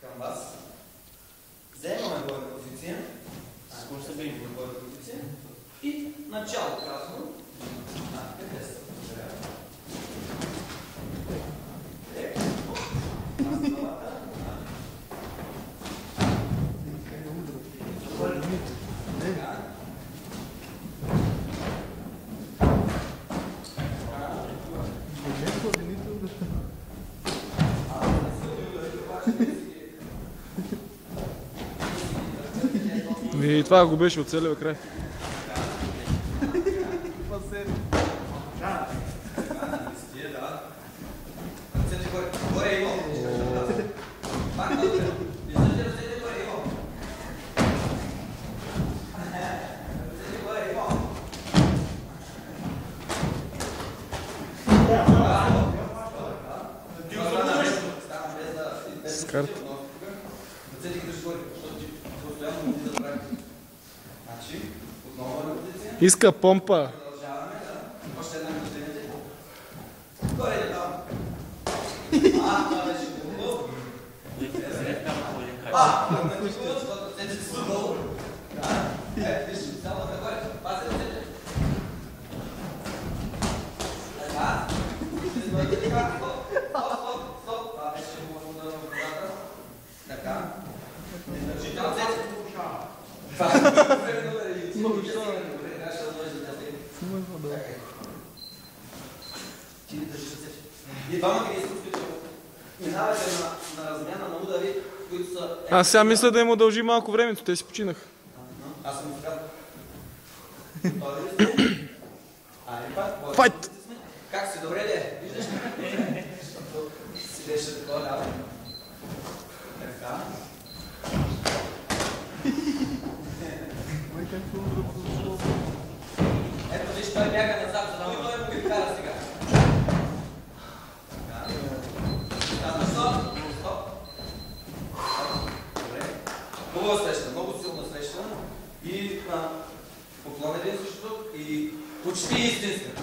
към вас. Заемаме бойна позиция. Бойна позиция. И начало казвам. Къде са? И това го беше от целия край. С карта. Иска помпа. Още една минута. Горе да там. Това беше хубаво. Защото седите са долу. Виж, само горе. Пазете ръцете. Така. Ще сбърте така. Стоп. Това беше хубаво да водата. Така. Не държите ръцете. Това е много добре. И двама ги изпускате. Минавате на размяна на удари, които са... Аз сега мисля да им удължи малко времето, те си починах. Аз съм изказал. Файт! Как си? Добре ли е? Виждаш ли? Си беше такова ляво. Така. Ето виж, той бяга назад, за да ми той му ги вкара сега. Хубава среща, много силна среща и поклон един също и почти истинска.